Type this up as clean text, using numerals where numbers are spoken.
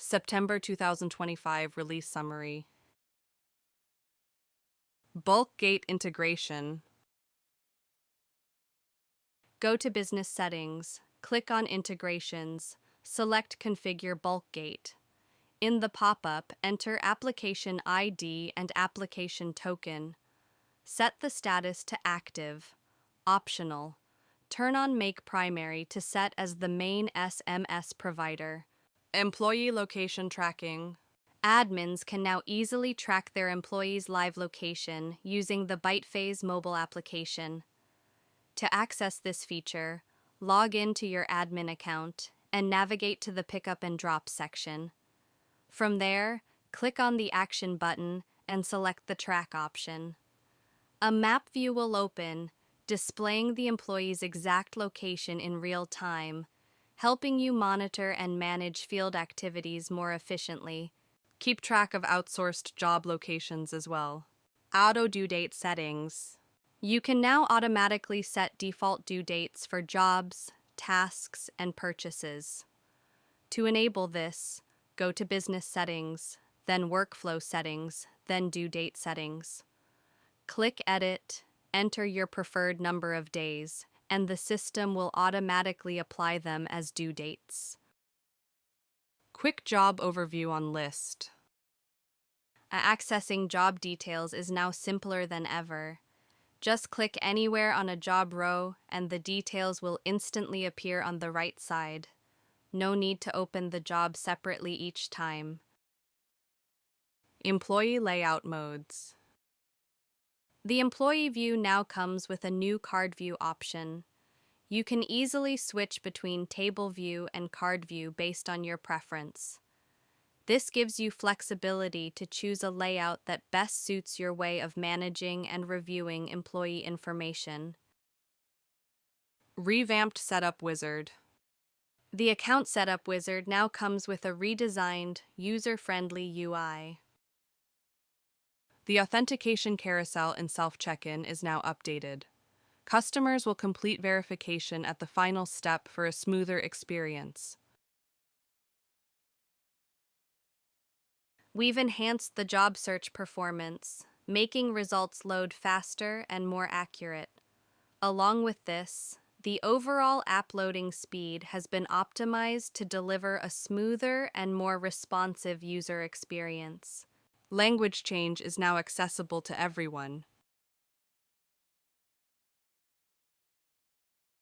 September 2025 Release Summary. Bulk Gate Integration. Go to Business Settings, click on Integrations, select Configure Bulk Gate. In the pop-up, enter Application ID and Application Token. Set the status to Active, Optional. Turn on Make Primary to set as the main SMS provider. Employee Location Tracking. Admins can now easily track their employees' live location using the BytePhase mobile application. To access this feature, log in to your admin account and navigate to the Pickup and Drop section. From there, click on the Action button and select the Track option. A map view will open, displaying the employee's exact location in real time, helping you monitor and manage field activities more efficiently. Keep track of outsourced job locations as well. Auto due date settings. You can now automatically set default due dates for jobs, tasks, and purchases. To enable this, go to Business Settings, then Workflow Settings, then Due Date Settings. Click Edit, enter your preferred number of days, and the system will automatically apply them as due dates. Quick Job Overview on List. Accessing job details is now simpler than ever. Just click anywhere on a job row and the details will instantly appear on the right side. No need to open the job separately each time. Employee Layout Modes. The Employee View now comes with a new Card View option. You can easily switch between Table View and Card View based on your preference. This gives you flexibility to choose a layout that best suits your way of managing and reviewing employee information. Revamped Setup Wizard. The Account Setup Wizard now comes with a redesigned, user-friendly UI. The Authentication Carousel in Self-Check-In is now updated. Customers will complete verification at the final step for a smoother experience. We've enhanced the job search performance, making results load faster and more accurate. Along with this, the overall app loading speed has been optimized to deliver a smoother and more responsive user experience. Language change is now accessible to everyone.